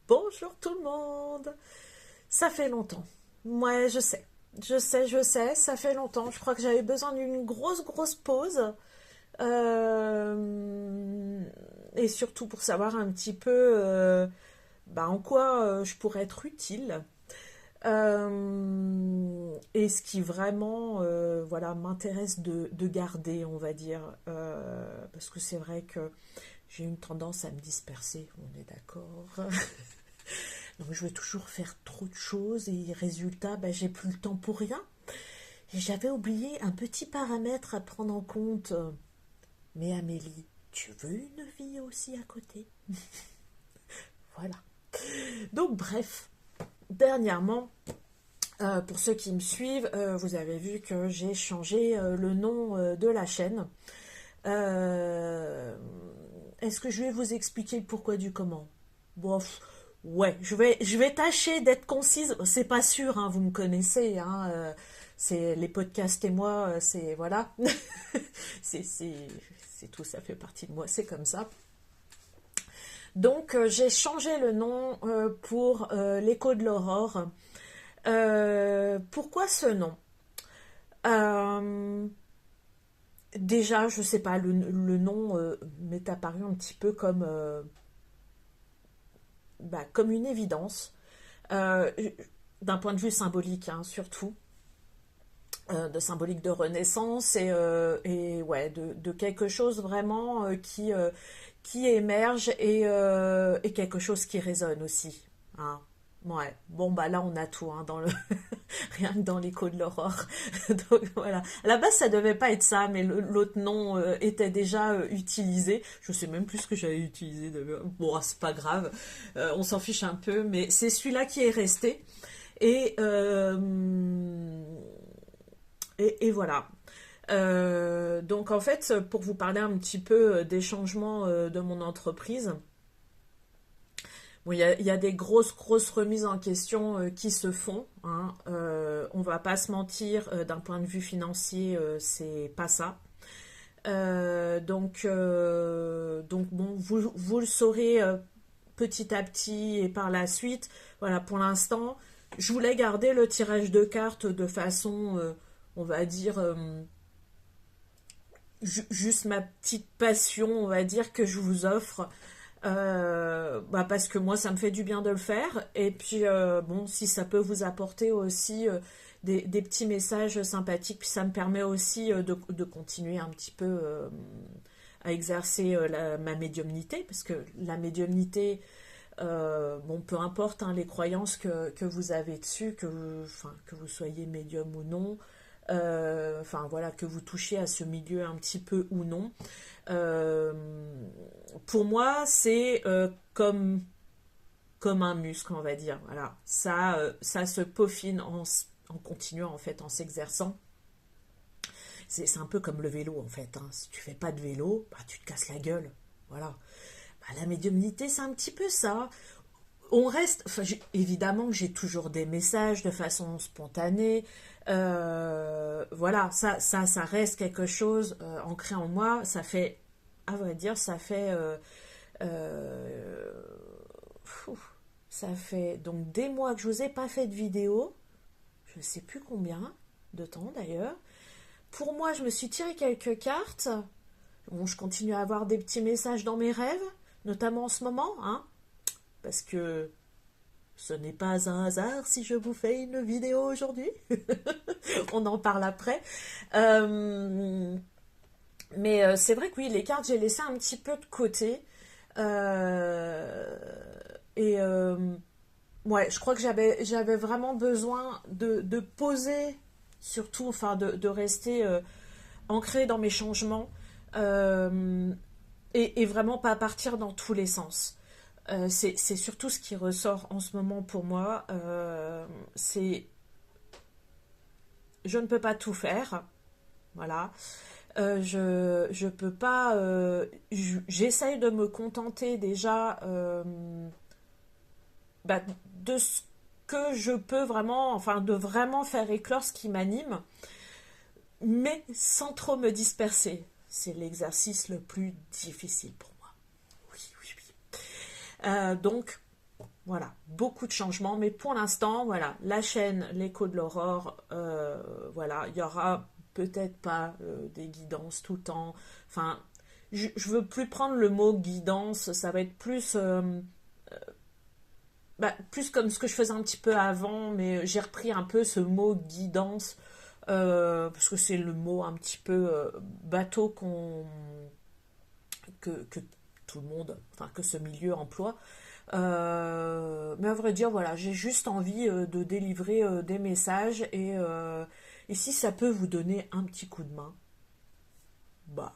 Bonjour tout le monde. Ça fait longtemps. Ouais, je sais, ça fait longtemps. Je crois que j'avais besoin d'une grosse pause. Et surtout pour savoir un petit peu en quoi je pourrais être utile. Et ce qui vraiment voilà, m'intéresse de garder, on va dire. Parce que c'est vrai que j'ai une tendance à me disperser, on est d'accord. Donc je veux toujours faire trop de choses et résultat, j'ai plus le temps pour rien. Et j'avais oublié un petit paramètre à prendre en compte. Mais Amélie, tu veux une vie aussi à côté? Voilà. Donc bref, dernièrement, pour ceux qui me suivent, vous avez vu que j'ai changé le nom de la chaîne. Est-ce que je vais vous expliquer le pourquoi du comment? Bon, ouais, je vais tâcher d'être concise. C'est pas sûr, hein, vous me connaissez, hein, c'est les podcasts et moi, c'est voilà, c'est tout, ça fait partie de moi, c'est comme ça. Donc j'ai changé le nom pour l'écho de l'aurore. Pourquoi ce nom? Euh, Déjà, je sais pas, le nom m'est apparu un petit peu comme une évidence, euh, d'un point de vue symbolique, hein, surtout, de symbolique de renaissance et ouais, de quelque chose vraiment qui émerge et quelque chose qui résonne aussi. Hein. Ouais, bon bah là on a tout hein, dans le rien que dans l'écho de l'aurore. Donc voilà. À la base ça devait pas être ça, mais l'autre nom était déjà utilisé. Je sais même plus ce que j'avais utilisé. Bon, c'est pas grave, on s'en fiche un peu, mais c'est celui-là qui est resté. Et et voilà. Donc en fait, pour vous parler un petit peu des changements de mon entreprise, bon, il y a des grosses remises en question qui se font. Hein. On va pas se mentir, d'un point de vue financier, c'est pas ça. Donc bon, vous le saurez petit à petit et par la suite. Voilà, pour l'instant, je voulais garder le tirage de cartes de façon, on va dire, juste ma petite passion, on va dire, que je vous offre. Parce que moi, ça me fait du bien de le faire. Et puis, bon, si ça peut vous apporter aussi des petits messages sympathiques, puis ça me permet aussi de continuer un petit peu à exercer ma médiumnité, parce que la médiumnité, bon, peu importe hein, les croyances que vous avez dessus, que vous soyez médium ou non, enfin voilà, que vous touchiez à ce milieu un petit peu ou non. Euh, pour moi, c'est comme un muscle, on va dire. Voilà, ça se peaufine en continuant, en fait, en s'exerçant. C'est un peu comme le vélo, en fait. Hein. Si tu fais pas de vélo, tu te casses la gueule. Voilà. La médiumnité, c'est un petit peu ça. On reste, enfin, évidemment que j'ai toujours des messages de façon spontanée. Voilà, ça reste quelque chose ancré en moi. Ça fait, à vrai dire, euh, fou, ça fait donc des mois que je vous ai pas fait de vidéo. Je ne sais plus combien de temps d'ailleurs. Pour moi, je me suis tiré quelques cartes. Bon, je continue à avoir des petits messages dans mes rêves, notamment en ce moment, hein, parce que ce n'est pas un hasard si je vous fais une vidéo aujourd'hui. On en parle après. Euh, mais c'est vrai que oui, les cartes, j'ai laissé un petit peu de côté. Euh, et ouais, je crois que j'avais vraiment besoin de poser, surtout, enfin, de rester ancré dans mes changements et vraiment pas partir dans tous les sens. C'est surtout ce qui ressort en ce moment pour moi. C'est je ne peux pas tout faire. Voilà. Je peux pas. J'essaye de me contenter déjà de ce que je peux vraiment, enfin de vraiment faire éclore ce qui m'anime, mais sans trop me disperser. C'est l'exercice le plus difficile pour moi. Oui, oui, oui. Donc, Voilà, beaucoup de changements, mais pour l'instant, voilà, la chaîne L'écho de l'aurore, voilà, il y aura peut-être pas des guidances tout le temps. Enfin, je veux plus prendre le mot guidance, ça va être plus, plus comme ce que je faisais un petit peu avant, mais j'ai repris un peu ce mot guidance, parce que c'est le mot un petit peu bateau que tout le monde, enfin que ce milieu emploie. Mais à vrai dire, voilà, j'ai juste envie de délivrer des messages et si ça peut vous donner un petit coup de main, bah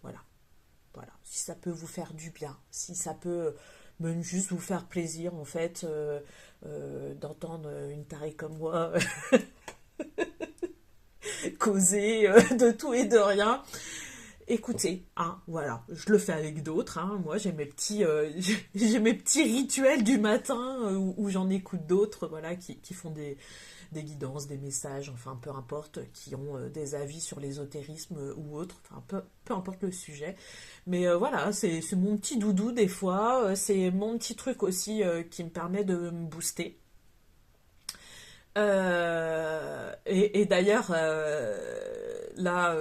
voilà, voilà. Si ça peut vous faire du bien, si ça peut même juste vous faire plaisir en fait d'entendre une tarée comme moi causer de tout et de rien. Écoutez, hein, voilà, je le fais avec d'autres. Hein. Moi, j'ai mes petits, j'ai mes petits rituels du matin où j'en écoute d'autres, voilà, qui font des guidances, des messages, enfin peu importe, qui ont des avis sur l'ésotérisme ou autre, enfin peu importe le sujet. Mais voilà, c'est mon petit doudou des fois, c'est mon petit truc aussi qui me permet de me booster. Et d'ailleurs, là,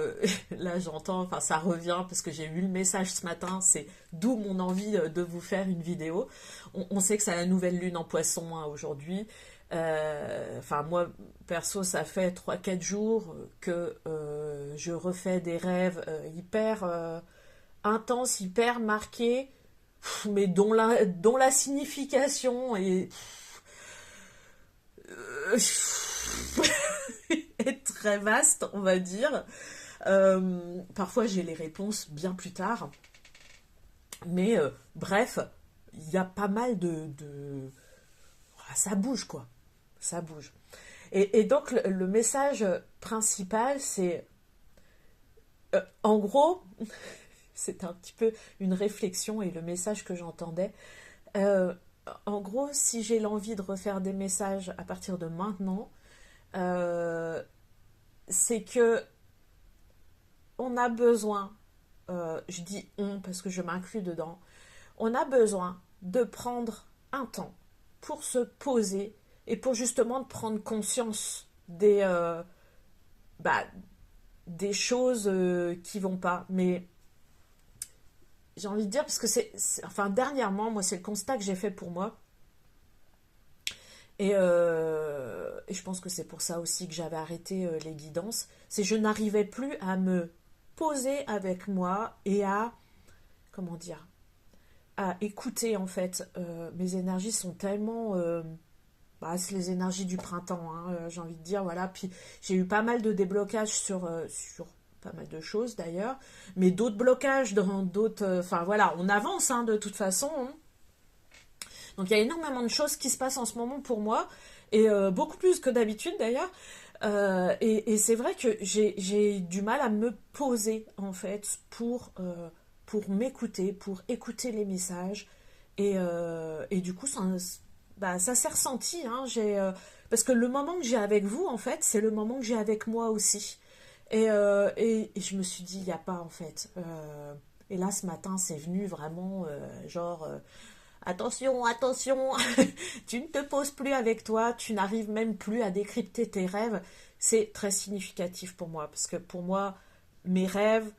là j'entends, enfin ça revient parce que j'ai eu le message ce matin, c'est d'où mon envie de vous faire une vidéo. On sait que c'est la nouvelle lune en poisson hein, aujourd'hui. Enfin moi, perso, ça fait 3 4 jours que je refais des rêves hyper intenses, hyper marqués, mais dont la signification est euh, est très vaste, on va dire. Parfois, j'ai les réponses bien plus tard. Mais bref, il y a pas mal ça bouge, quoi. Ça bouge. Et donc, le message principal, c'est... en gros, c'est un petit peu une réflexion et le message que j'entendais. Euh, En gros, si j'ai l'envie de refaire des messages à partir de maintenant, euh, c'est que on a besoin, je dis on parce que je m'inclus dedans, on a besoin de prendre un temps pour se poser et pour justement prendre conscience bah, des choses qui vont pas. Mais j'ai envie de dire, parce que enfin dernièrement, moi c'est le constat que j'ai fait pour moi. Et je pense que c'est pour ça aussi que j'avais arrêté les guidances. C'est que je n'arrivais plus à me poser avec moi et à, comment dire, à écouter en fait. Mes énergies sont tellement... c'est les énergies du printemps, hein, j'ai envie de dire, voilà. Puis j'ai eu pas mal de déblocages sur pas mal de choses d'ailleurs, mais d'autres blocages dans d'autres... Enfin voilà, on avance hein, de toute façon. Hein. Donc il y a énormément de choses qui se passent en ce moment pour moi, et beaucoup plus que d'habitude d'ailleurs. Et c'est vrai que j'ai du mal à me poser en fait pour m'écouter, pour écouter les messages. Et du coup, ça s'est ressenti. Hein, parce que le moment que j'ai avec vous, en fait, c'est le moment que j'ai avec moi aussi. Et je me suis dit, il n'y a pas en fait. Et là, ce matin, c'est venu vraiment genre... attention, attention, tu ne te poses plus avec toi, tu n'arrives même plus à décrypter tes rêves. C'est très significatif pour moi, parce que pour moi, mes rêves,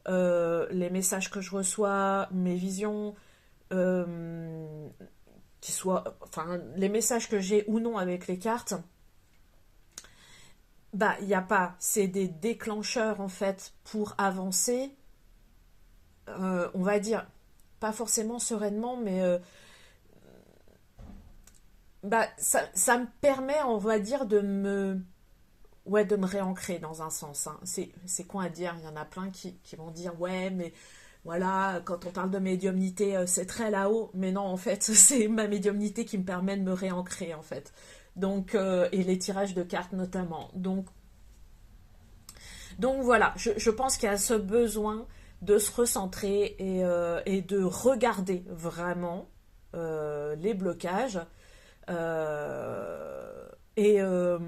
les messages que je reçois, mes visions, euh, enfin, les messages que j'ai ou non avec les cartes, bah, il n'y a pas. C'est des déclencheurs, en fait, pour avancer, on va dire, pas forcément sereinement, mais ça me permet, on va dire, de me réancrer dans un sens. Hein. C'est quoi à dire? Il y en a plein qui vont dire, ouais, mais voilà, quand on parle de médiumnité, c'est très là-haut. Mais non, en fait, c'est ma médiumnité qui me permet de me réancrer, en fait. Donc, et les tirages de cartes notamment. Donc voilà, je pense qu'il y a ce besoin de se recentrer et de regarder vraiment les blocages. Euh, et, euh,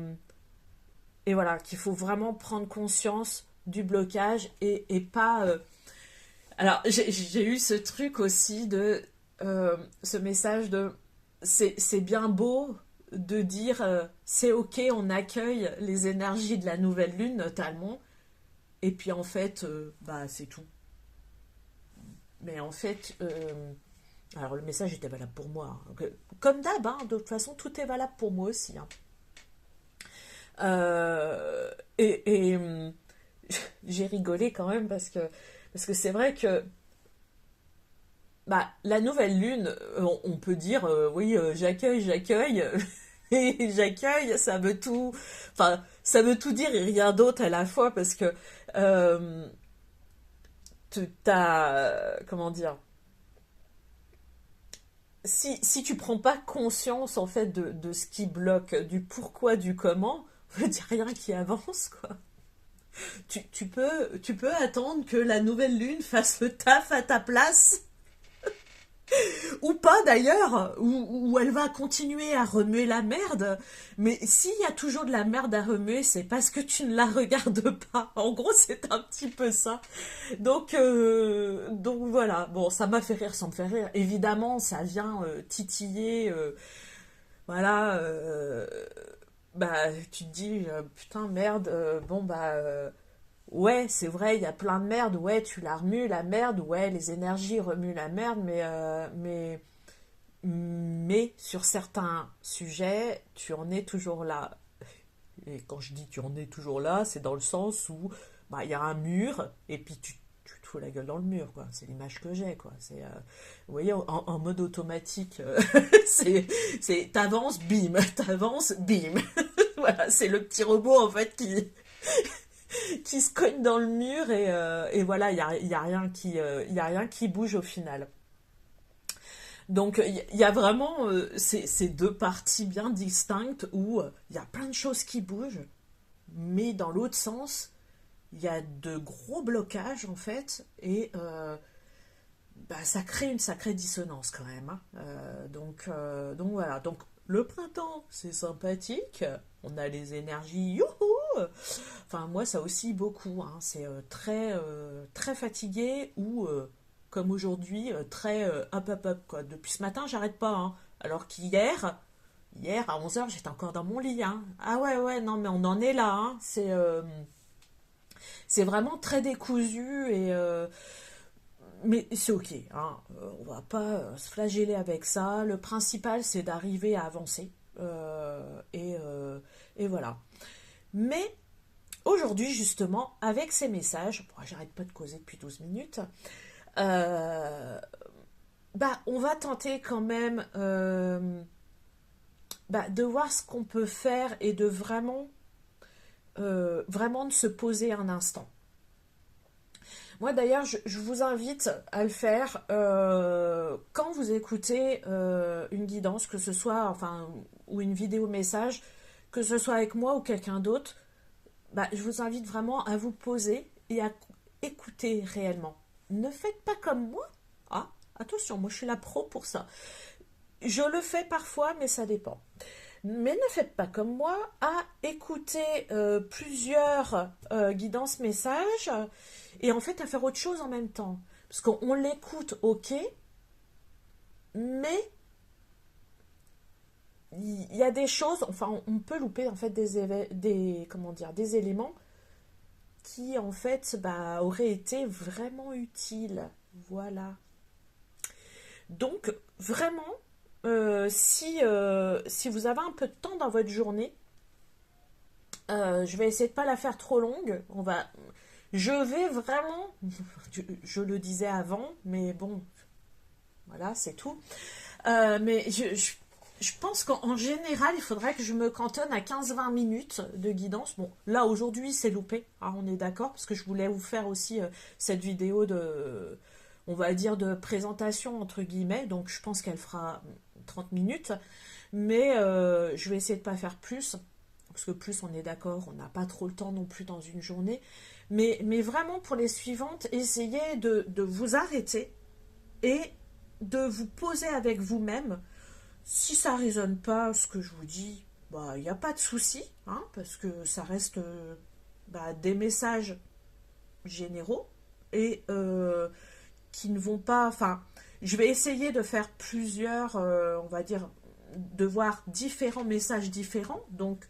et voilà, qu'il faut vraiment prendre conscience du blocage et pas... Alors, j'ai eu ce truc aussi de... ce message de c'est bien beau de dire c'est ok, on accueille les énergies de la nouvelle lune notamment, et puis en fait, bah c'est tout. Mais en fait, alors le message était valable pour moi, hein. Comme d'hab, hein, de toute façon, tout est valable pour moi aussi, hein. Euh, et j'ai rigolé quand même parce que c'est vrai que bah, la nouvelle lune, on peut dire oui, j'accueille, j'accueille, et j'accueille, ça veut tout, enfin, ça veut tout dire et rien d'autre à la fois parce que euh, t'as, comment dire, si tu prends pas conscience en fait de ce qui bloque, du pourquoi, du comment, il n'y a rien qui avance quoi. Tu peux attendre que la nouvelle lune fasse le taf à ta place ou pas d'ailleurs, ou elle va continuer à remuer la merde, mais s'il y a toujours de la merde à remuer, c'est parce que tu ne la regardes pas. En gros, c'est un petit peu ça. Donc voilà, bon, ça m'a fait rire sans me faire rire. Évidemment, ça vient titiller, voilà, bah tu te dis, putain, merde, bon bah... ouais, c'est vrai, il y a plein de merde. Ouais, tu la remues, la merde. Ouais, les énergies remuent la merde. Mais sur certains sujets, tu en es toujours là. Et quand je dis tu en es toujours là, c'est dans le sens où bah, il y a un mur et puis tu te fous la gueule dans le mur, quoi. C'est l'image que j'ai, quoi. Vous voyez, en mode automatique, t'avances, bim, t'avances, bim. Voilà, c'est le petit robot, en fait, qui se cogne dans le mur et voilà, y a rien y a rien qui bouge au final. Donc il y a vraiment ces deux parties bien distinctes où il y a plein de choses qui bougent, mais dans l'autre sens, il y a de gros blocages en fait, et bah, ça crée une sacrée dissonance quand même, hein. Donc voilà, donc le printemps c'est sympathique, on a les énergies, youhou. Enfin moi ça aussi beaucoup, hein. C'est très fatigué ou comme aujourd'hui très hop hop hop quoi. Depuis ce matin j'arrête pas, hein. Alors hier à 11 heures j'étais encore dans mon lit, hein. Ah ouais ouais non mais on en est là, hein. C'est vraiment très décousu et mais c'est ok, hein. On va pas se flageller avec ça. Le principal, c'est d'arriver à avancer. Et voilà. Mais aujourd'hui, justement, avec ces messages, bon, j'arrête pas de causer depuis 12 minutes, euh, bah, on va tenter quand même bah, de voir ce qu'on peut faire et de vraiment de se poser un instant. Moi d'ailleurs, je vous invite à le faire quand vous écoutez une guidance, que ce soit, enfin, ou une vidéo message, que ce soit avec moi ou quelqu'un d'autre, bah, je vous invite vraiment à vous poser et à écouter réellement. Ne faites pas comme moi. Ah, attention, moi je suis la pro pour ça. Je le fais parfois, mais ça dépend. Mais ne faites pas comme moi à écouter plusieurs guidances messages et en fait à faire autre chose en même temps. Parce qu'on l'écoute, ok, mais il y a des choses, enfin on peut louper en fait comment dire, des éléments qui en fait bah, auraient été vraiment utiles. Voilà. Donc vraiment, si vous avez un peu de temps dans votre journée, je vais essayer de pas la faire trop longue. Je vais vraiment, je le disais avant, mais bon, voilà, c'est tout. Mais je pense qu'en général, il faudrait que je me cantonne à 15-20 minutes de guidance. Bon, là, aujourd'hui, c'est loupé, hein, on est d'accord, parce que je voulais vous faire aussi cette vidéo on va dire, de présentation, entre guillemets. Donc, je pense qu'elle fera 30 minutes. Mais je vais essayer de ne pas faire plus. Parce que plus, on est d'accord, on n'a pas trop le temps non plus dans une journée. Mais vraiment, pour les suivantes, essayez de vous arrêter et de vous poser avec vous-même. Si ça ne résonne pas, ce que je vous dis, bah, il n'y a pas de souci, hein, parce que ça reste bah, des messages généraux et qui ne vont pas... Enfin, Je vais essayer de faire plusieurs, on va dire, de voir différents messages différents. Donc,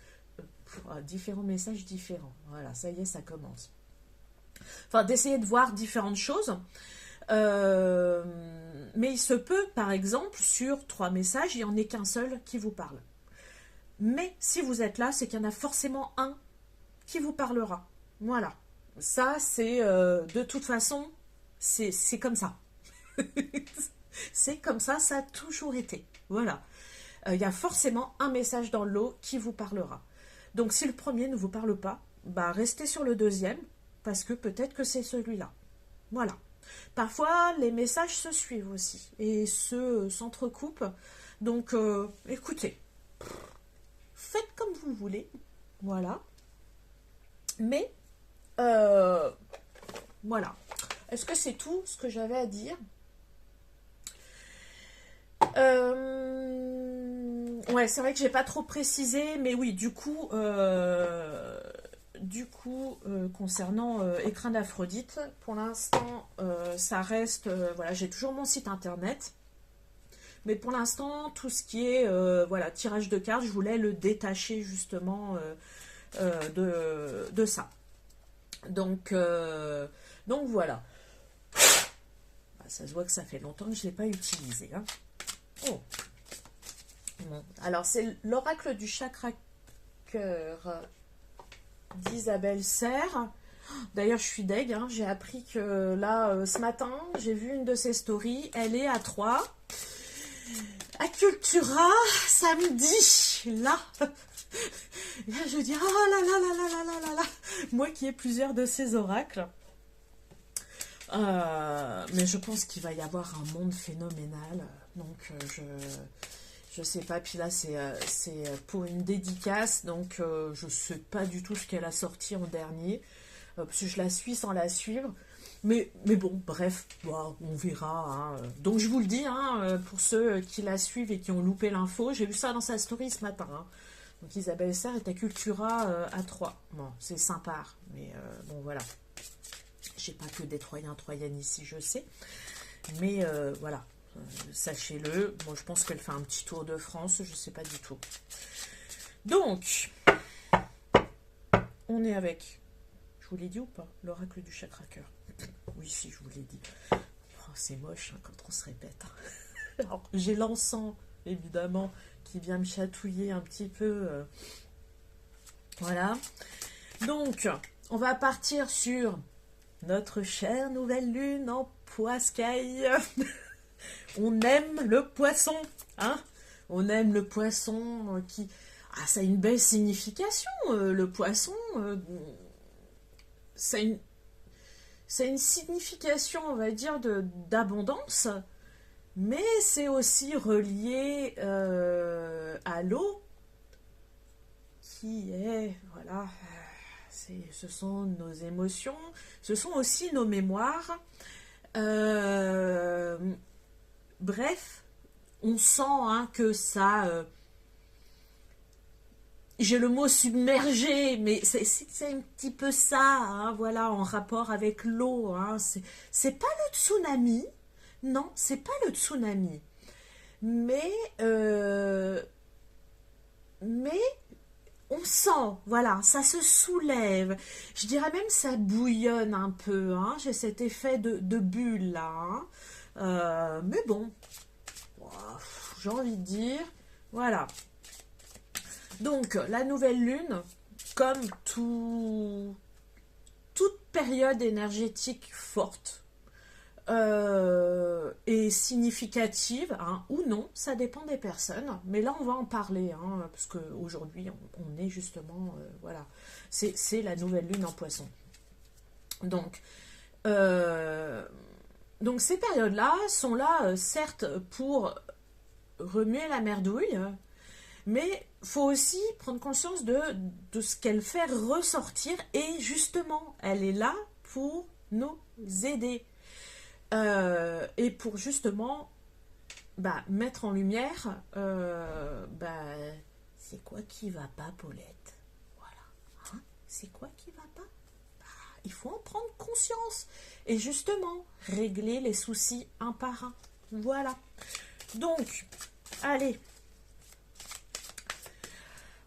différents messages différents. Voilà, ça y est, ça commence. Enfin, d'essayer de voir différentes choses. Mais il se peut, par exemple, sur 3 messages, il n'y en ait qu'un seul qui vous parle. Mais si vous êtes là, c'est qu'il y en a forcément un qui vous parlera. Voilà. Ça, c'est de toute façon, c'est comme ça. C'est comme ça a toujours été. Voilà. Il y a forcément un message dans le lot qui vous parlera. Donc si le premier ne vous parle pas, bah restez sur le deuxième, parce que peut-être que c'est celui-là. Voilà. Parfois, les messages se suivent aussi, et s'entrecoupent. Donc, écoutez, faites comme vous voulez. Voilà. Mais, voilà. Est-ce que c'est tout ce que j'avais à dire? Ouais, c'est vrai que j'ai pas trop précisé, mais oui, concernant Écrin d'Aphrodite, pour l'instant, ça reste, voilà, j'ai toujours mon site internet, mais pour l'instant, tout ce qui est, voilà, tirage de cartes, je voulais le détacher justement de ça. Donc voilà. Bah, ça se voit que ça fait longtemps que je ne l'ai pas utilisé. Hein. Oh. Bon. Alors, c'est l'oracle du chakra cœur d'Isabelle Serre. D'ailleurs, je suis deg. Hein. J'ai appris que là, ce matin, j'ai vu une de ses stories. Elle est à 3. À Cultura, samedi. Là. Là, je dis, oh là là là là là là là là. Moi qui ai plusieurs de ces oracles. Mais je pense qu'il va y avoir un monde phénoménal. Donc, je sais pas. Puis là, c'est pour une dédicace. Donc, je sais pas du tout ce qu'elle a sorti en dernier. Parce que je la suis sans la suivre. Mais bon, bref, bon, on verra. Hein. Donc, je vous le dis, hein, pour ceux qui la suivent et qui ont loupé l'info, j'ai vu ça dans sa story ce matin. Hein. Donc, Isabelle Serre est à Cultura à 3. Bon, c'est sympa. Mais bon, voilà. J'ai pas que des Troyens ici, je sais. Mais voilà, sachez-le. Bon, je pense qu'elle fait un petit tour de France, je sais pas du tout. Donc, on est avec, je vous l'ai dit ou pas, l'oracle du chakra cœur. Oui, si, je vous l'ai dit. Oh, c'est moche hein, quand on se répète. Alors, j'ai l'encens, évidemment, qui vient me chatouiller un petit peu. Voilà. Donc, on va partir sur notre chère nouvelle lune en poiscaille. On aime le poisson, hein? On aime le poisson qui... Ah, ça a une belle signification, le poisson. Ça a une signification, on va dire, d'abondance, mais c'est aussi relié à l'eau, qui est, voilà... Ce sont nos émotions, ce sont aussi nos mémoires. Bref, on sent hein, que ça... j'ai le mot submergé, mais c'est un petit peu ça, hein, voilà, en rapport avec l'eau. Hein, c'est pas le tsunami, non, c'est pas le tsunami. Mais on sent, voilà, ça se soulève. Je dirais même ça bouillonne un peu. Hein. J'ai cet effet de bulle là. Hein. Mais bon, j'ai envie de dire, voilà. Donc, la nouvelle lune, comme toute période énergétique forte, est significative hein, ou non, ça dépend des personnes. Mais là, on va en parler, hein, parce qu'aujourd'hui, on est justement, voilà, c'est la nouvelle lune en poisson. Donc ces périodes-là sont là, certes, pour remuer la merdouille, mais faut aussi prendre conscience de ce qu'elle fait ressortir, et justement, elle est là pour nous aider. Et pour justement mettre en lumière c'est quoi qui va pas, Paulette, voilà hein, c'est quoi qui va pas, il faut en prendre conscience et justement régler les soucis un par un, Voilà. Donc, allez.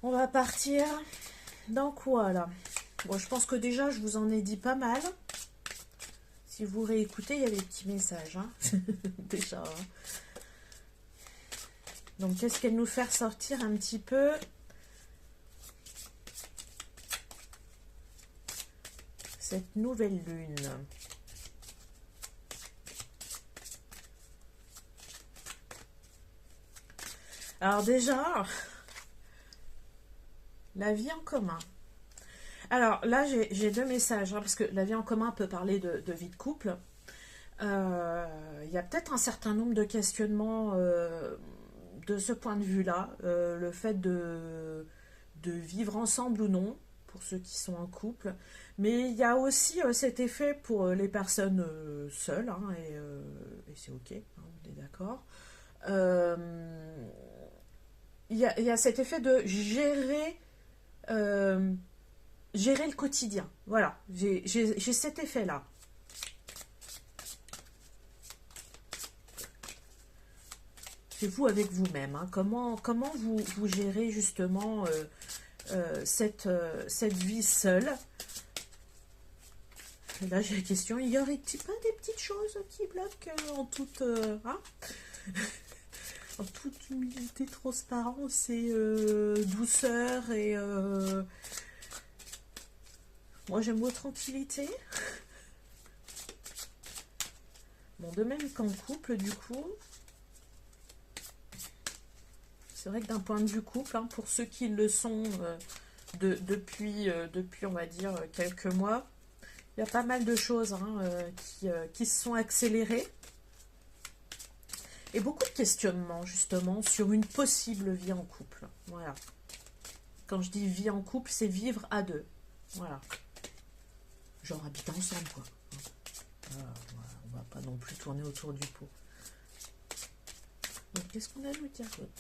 On va partir dans quoi, là? Bon, je pense que déjà, je vous en ai dit pas mal. Si vous réécoutez, il y a des petits messages, hein. Déjà. Hein. Donc, qu'est-ce qu'elle nous fait ressortir un petit peu? Cette nouvelle lune. Alors déjà, la vie en commun. Alors là, j'ai deux messages, hein, parce que la vie en commun peut parler de vie de couple. Il y a peut-être un certain nombre de questionnements de ce point de vue-là. Le fait de vivre ensemble ou non, pour ceux qui sont en couple. Mais il y a aussi cet effet pour les personnes seules, hein, et c'est ok, hein, on est d'accord. Euh, il y a cet effet de euh, gérer le quotidien. Voilà, j'ai cet effet-là. C'est vous avec vous-même. Hein. Comment vous gérez justement cette vie seule? Et là, j'ai la question, y aurait-il pas des petites choses qui bloquent en toute... hein en toute humilité, transparence et douceur et... Moi, j'aime votre tranquillité. Bon, de même qu'en couple, du coup... C'est vrai que d'un point de vue couple, hein, pour ceux qui le sont depuis, on va dire, quelques mois, il y a pas mal de choses hein, qui se sont accélérées. Et beaucoup de questionnements, justement, sur une possible vie en couple. Voilà. Quand je dis vie en couple, c'est vivre à deux. Voilà. Genre habiter ensemble, quoi. Voilà, on va pas non plus tourner autour du pot. Donc, qu'est-ce qu'on a à nous dire d'autre?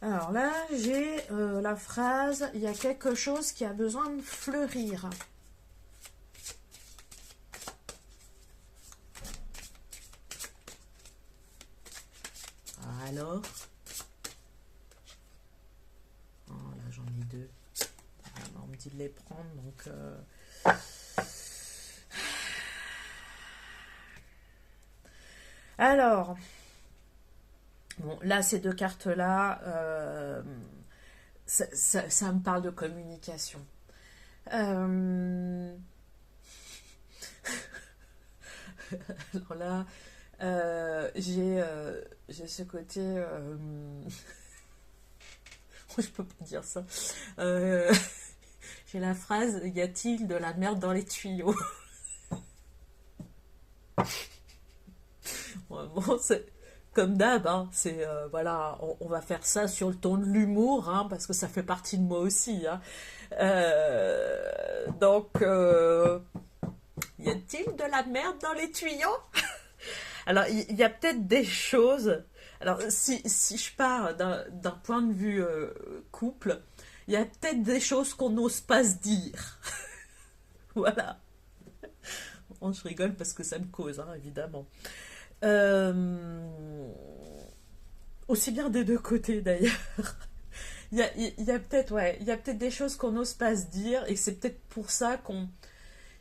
Alors là, j'ai la phrase « Il y a quelque chose qui a besoin de fleurir ». Alors oh, là, j'en ai deux. On me dit de les prendre, donc... Alors... Bon, là, ces deux cartes-là, ça me parle de communication. Alors là, j'ai ce côté... je peux pas dire ça. J'ai la phrase, y a-t-il de la merde dans les tuyaux? Bon, c'est... Comme d'hab, hein, c'est voilà, on va faire ça sur le ton de l'humour, hein, parce que ça fait partie de moi aussi. Hein. Donc, y a-t-il de la merde dans les tuyaux? Alors, il y a peut-être des choses. Alors, si je pars d'un point de vue couple, il y a peut-être des choses qu'on n'ose pas se dire. Voilà. Bon, je rigole parce que ça me cause, hein, évidemment. Aussi bien des deux côtés d'ailleurs. Il y a peut-être ouais, il y a peut-être des choses qu'on n'ose pas se dire et c'est peut-être pour ça qu'on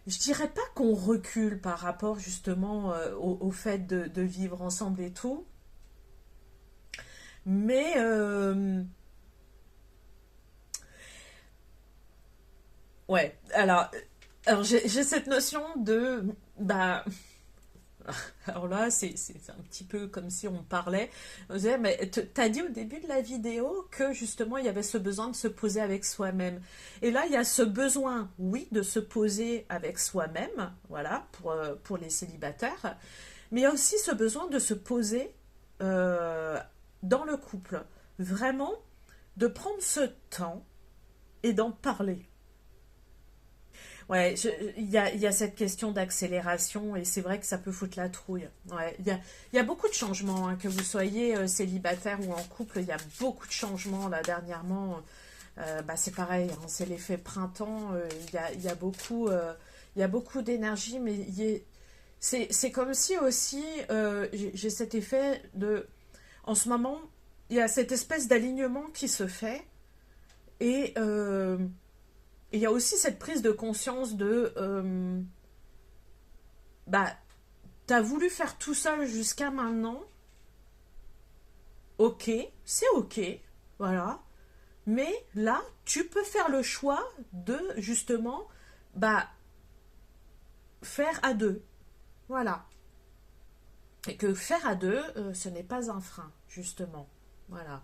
je dirais pas qu'on recule par rapport justement au fait de vivre ensemble et tout, mais ouais, alors j'ai cette notion de bah alors là, c'est un petit peu comme si on parlait. On disait, mais t'as dit au début de la vidéo que justement il y avait ce besoin de se poser avec soi-même. Et là, il y a ce besoin, oui, de se poser avec soi-même, voilà, pour les célibataires. Mais il y a aussi ce besoin de se poser dans le couple. Vraiment, de prendre ce temps et d'en parler. Ouais, il y a cette question d'accélération et c'est vrai que ça peut foutre la trouille. Ouais, il y a beaucoup de changements, hein, que vous soyez célibataire ou en couple, il y a beaucoup de changements là dernièrement. Bah, c'est pareil, hein, c'est l'effet printemps. Il y a beaucoup, il y a beaucoup d'énergie, mais c'est comme si aussi j'ai cet effet de... En ce moment, il y a cette espèce d'alignement qui se fait. Et il y a aussi cette prise de conscience de... bah, t'as voulu faire tout seul jusqu'à maintenant. Ok, c'est ok. Voilà. Mais là, tu peux faire le choix de, justement, bah, faire à deux. Voilà. Et que faire à deux, ce n'est pas un frein, justement. Voilà.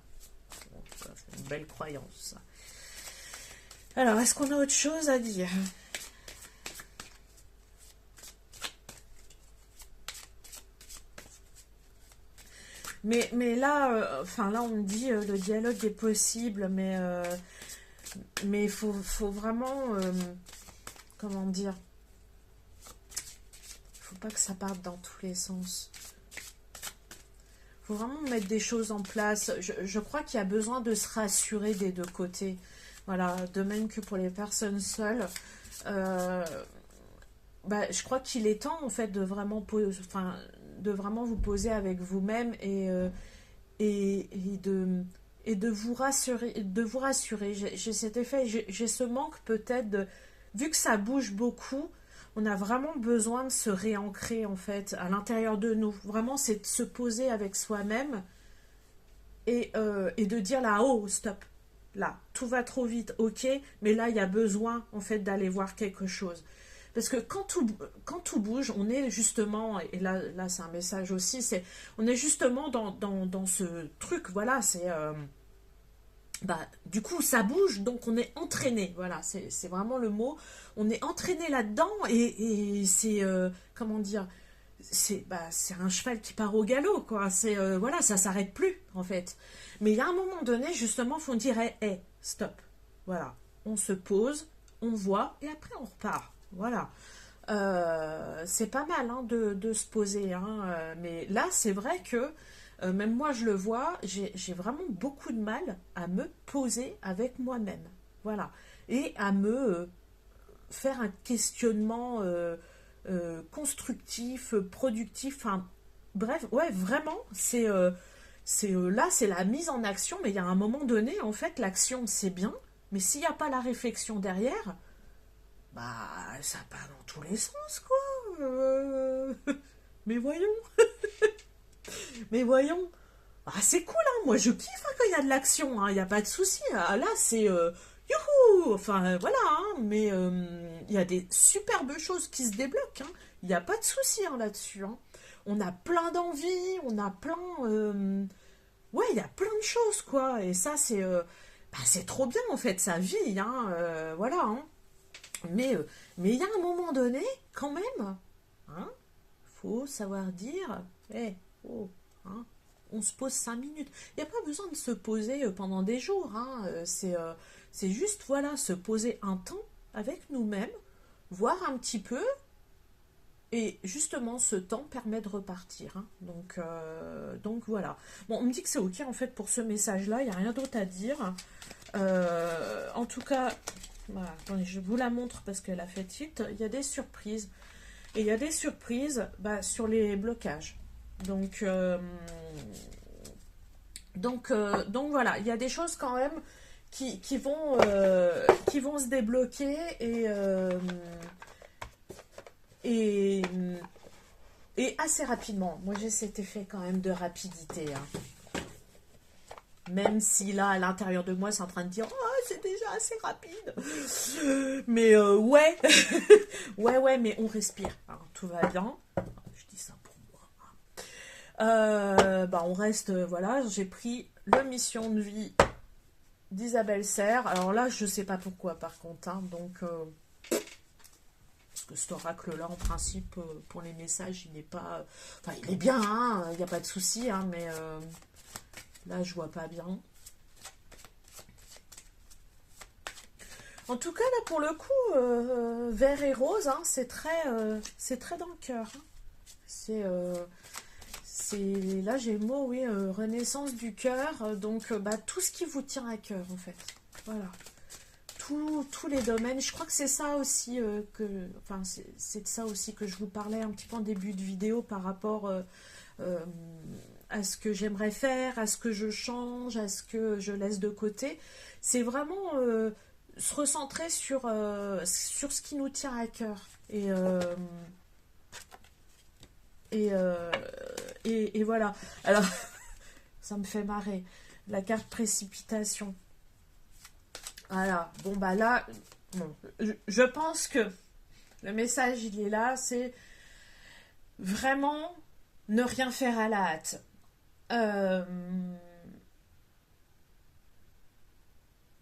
Bon, c'est une belle croyance. Alors, est-ce qu'on a autre chose à dire? Mais là, enfin là, on me dit le dialogue est possible, mais faut vraiment, comment dire, faut pas que ça parte dans tous les sens. Faut vraiment mettre des choses en place. Je crois qu'il y a besoin de se rassurer des deux côtés. Voilà, de même que pour les personnes seules. Euh, Bah, je crois qu'il est temps en fait de vraiment, enfin, de vraiment vous poser avec vous-même et de vous rassurer, J'ai cet effet, j'ai ce manque peut-être de, vu que ça bouge beaucoup, on a vraiment besoin de se réancrer en fait à l'intérieur de nous. Vraiment, c'est de se poser avec soi-même et de dire là, oh, stop, là, tout va trop vite, ok, mais là, il y a besoin en fait d'aller voir quelque chose. Parce que quand tout bouge, on est justement, et là c'est un message aussi, on est justement dans ce truc, voilà, bah, du coup ça bouge, donc on est entraîné, voilà, c'est vraiment le mot, on est entraîné là-dedans et c'est, comment dire, c'est un cheval qui part au galop, quoi, voilà, ça s'arrête plus, en fait. Mais il y a un moment donné, justement, faut dire, hey, stop, voilà, on se pose, on voit, et après on repart. Voilà. C'est pas mal hein, de se poser. Hein, mais là, c'est vrai que même moi, je le vois, j'ai vraiment beaucoup de mal à me poser avec moi-même. Voilà. Et à me faire un questionnement constructif, productif. Enfin, bref, ouais, vraiment, là, c'est la mise en action. Mais il y a un moment donné, en fait, l'action, c'est bien. Mais s'il n'y a pas la réflexion derrière, bah, ça part dans tous les sens, quoi. Mais voyons, mais voyons. Ah, c'est cool, hein. Moi, je kiffe hein, quand il y a de l'action, hein. Il n'y a pas de souci. Ah, là, c'est youhou. Enfin, voilà, hein. Mais il y a des superbes choses qui se débloquent, hein. Il n'y a pas de souci hein, là-dessus. Hein. On a plein d'envies, on a plein. Ouais, il y a plein de choses, quoi. Et ça, c'est trop bien, en fait, sa vie, hein. Voilà, hein. Mais il y a un moment donné, quand même, hein, faut savoir dire, oh, hein, on se pose 5 minutes. Il n'y a pas besoin de se poser pendant des jours. Hein, c'est juste, voilà, se poser un temps avec nous-mêmes, voir un petit peu, et justement, ce temps permet de repartir. Hein. Donc voilà. Bon, on me dit que c'est ok en fait pour ce message-là. Il n'y a rien d'autre à dire. En tout cas, voilà, attendez, je vous la montre parce qu'elle a fait tilt. Il y a des surprises. Et il y a des surprises bah, sur les blocages. Donc voilà, il y a des choses quand même qui vont se débloquer et, et assez rapidement. Moi j'ai cet effet quand même de rapidité. Hein. Même si là, à l'intérieur de moi, c'est en train de dire « Oh, c'est déjà assez rapide !» Mais ouais, ouais, mais on respire. Hein, tout va bien. Je dis ça pour moi. Bah, on reste, voilà, j'ai pris le mission de vie d'Isabelle Serre. Alors là, je sais pas pourquoi, par contre. Hein, donc, parce que cet oracle-là, en principe, pour les messages, il n'est pas... Enfin, il est bien, hein, il n'y a pas de souci, hein, mais... Là, je vois pas bien. En tout cas, là, pour le coup, vert et rose, hein, c'est très dans le cœur. Hein. Là, j'ai le mot, oui, renaissance du cœur. Donc, bah, tout ce qui vous tient à cœur, en fait. Voilà. Tous les domaines. Je crois que c'est ça aussi enfin, c'est de ça aussi que je vous parlais un petit peu en début de vidéo par rapport à ce que j'aimerais faire, à ce que je change, à ce que je laisse de côté. C'est vraiment se recentrer sur ce qui nous tient à cœur. Et, euh, et voilà. Alors, ça me fait marrer. La carte précipitation. Voilà. Bon, bah là, bon, je pense que le message, il est là. C'est vraiment ne rien faire à la hâte. Euh,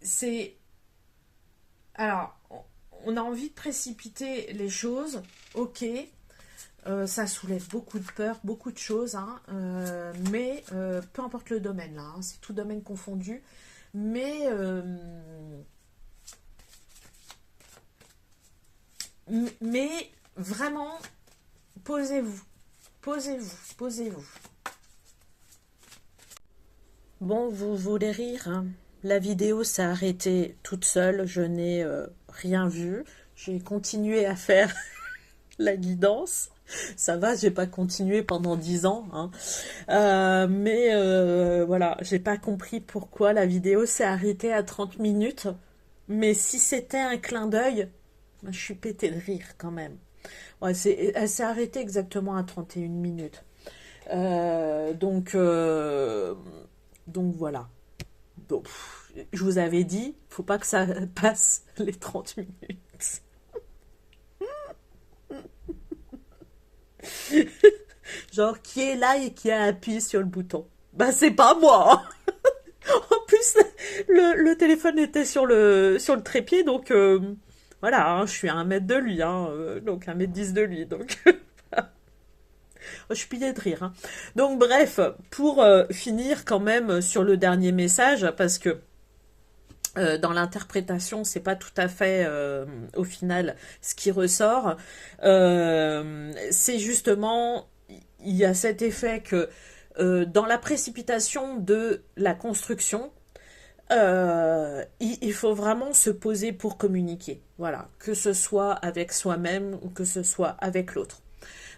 c'est... Alors, on a envie de précipiter les choses. Ok. Ça soulève beaucoup de peur, beaucoup de choses, hein, mais peu importe le domaine, là, hein, c'est tout domaine confondu, mais vraiment, posez-vous, posez-vous, posez-vous. Bon, vous voulez rire, hein. La vidéo s'est arrêtée toute seule, je n'ai rien vu, j'ai continué à faire la guidance. Ça va, j'ai pas continué pendant 10 ans, hein. Mais voilà, j'ai pas compris pourquoi la vidéo s'est arrêtée à 30 minutes. Mais si c'était un clin d'œil, je suis pétée de rire quand même. Ouais, elle s'est arrêtée exactement à 31 minutes. Euh, donc, euh, donc voilà. Donc, je vous avais dit, faut pas que ça passe les 30 minutes. Genre, qui est là et qui a appuyé sur le bouton? Bah, c'est pas moi, hein. En plus, le téléphone était sur le trépied, donc voilà, hein, je suis à 1 mètre de lui, hein, donc 1 m 10 de lui, donc je suis pliée de rire, hein. Donc bref, pour finir quand même sur le dernier message, parce que dans l'interprétation, c'est pas tout à fait au final ce qui ressort. C'est justement, il y a cet effet que dans la précipitation de la construction, il faut vraiment se poser pour communiquer. Voilà, que ce soit avec soi-même ou que ce soit avec l'autre.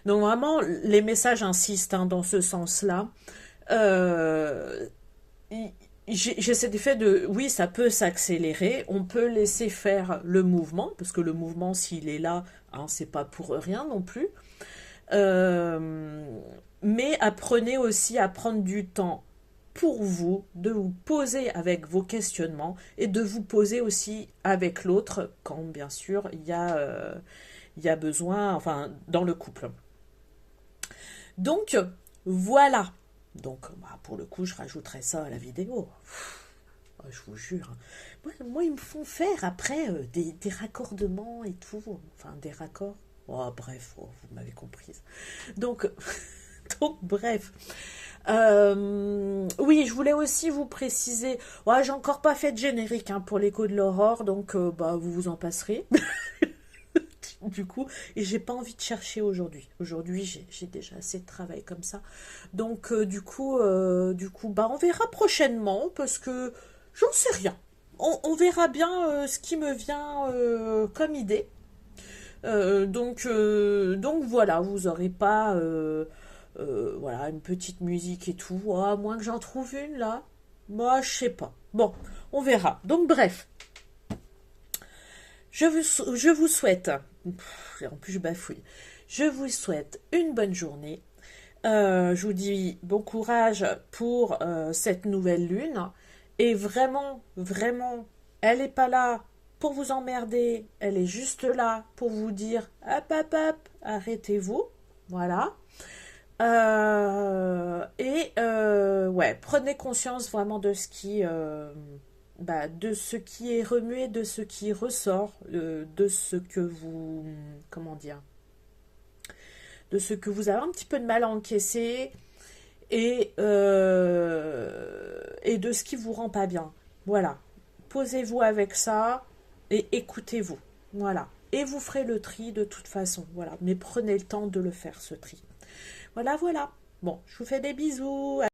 Donc vraiment, les messages insistent, hein, dans ce sens-là. Euh, j'ai cet effet de, oui, ça peut s'accélérer, on peut laisser faire le mouvement, parce que le mouvement, s'il est là, hein, c'est pas pour rien non plus. Euh, mais apprenez aussi à prendre du temps pour vous, de vous poser avec vos questionnements et de vous poser aussi avec l'autre quand bien sûr il y a besoin, enfin dans le couple. Donc voilà. Donc bah, pour le coup je rajouterai ça à la vidéo. Je vous jure. Moi, ils me font faire après des raccordements et tout. Enfin des raccords. Oh, bref, oh, vous m'avez comprise. Donc, donc bref. Oui, je voulais aussi vous préciser. Ouais, j'ai encore pas fait de générique, hein, pour l'écho de l'aurore, donc bah vous vous en passerez. Du coup, et j'ai pas envie de chercher aujourd'hui. Aujourd'hui, j'ai déjà assez de travail comme ça. Donc du coup, bah on verra prochainement parce que j'en sais rien. On verra bien ce qui me vient comme idée. Donc voilà, vous aurez pas voilà, une petite musique et tout. Oh, à moins que j'en trouve une là. Moi, je sais pas. Bon, on verra. Donc bref, je vous souhaite, en plus je bafouille, je vous souhaite une bonne journée. Je vous dis bon courage pour cette nouvelle lune. Et vraiment, vraiment, elle n'est pas là pour vous emmerder. Elle est juste là pour vous dire hop, hop, hop, arrêtez-vous. Voilà. Ouais, prenez conscience vraiment de ce qui est remué, de ce qui ressort, de ce que vous, comment dire, de ce que vous avez un petit peu de mal à encaisser et de ce qui vous rend pas bien. Voilà. Posez-vous avec ça et écoutez-vous. Voilà. Et vous ferez le tri de toute façon. Voilà. Mais prenez le temps de le faire, ce tri. Voilà, voilà. Bon, je vous fais des bisous.